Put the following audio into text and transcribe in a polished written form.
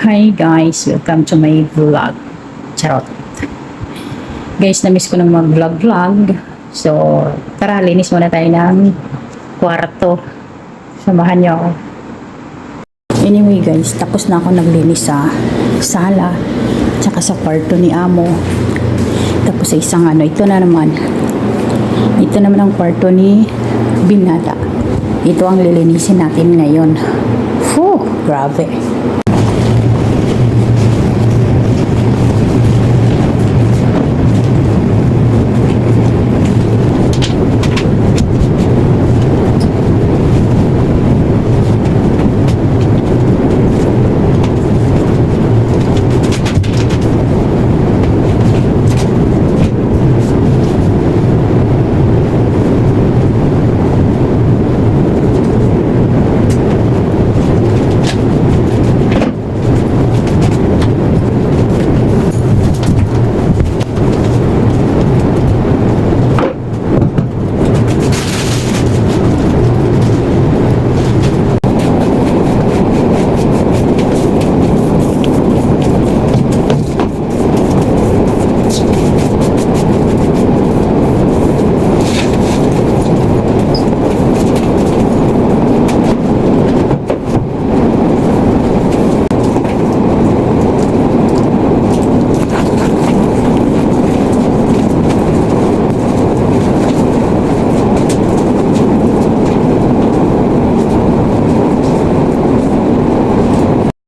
Hi guys, welcome to my vlog. Charot. Guys, na-miss ko ng mag-vlog. So, tara, linis muna tayo ng kwarto. Samahan niyo ako. Anyway guys, tapos na ako naglinis sa sala, tsaka sa kwarto ni Amo. Tapos sa isang ito naman ang kwarto ni Binata. Ito ang lilinisin natin ngayon. Grabe.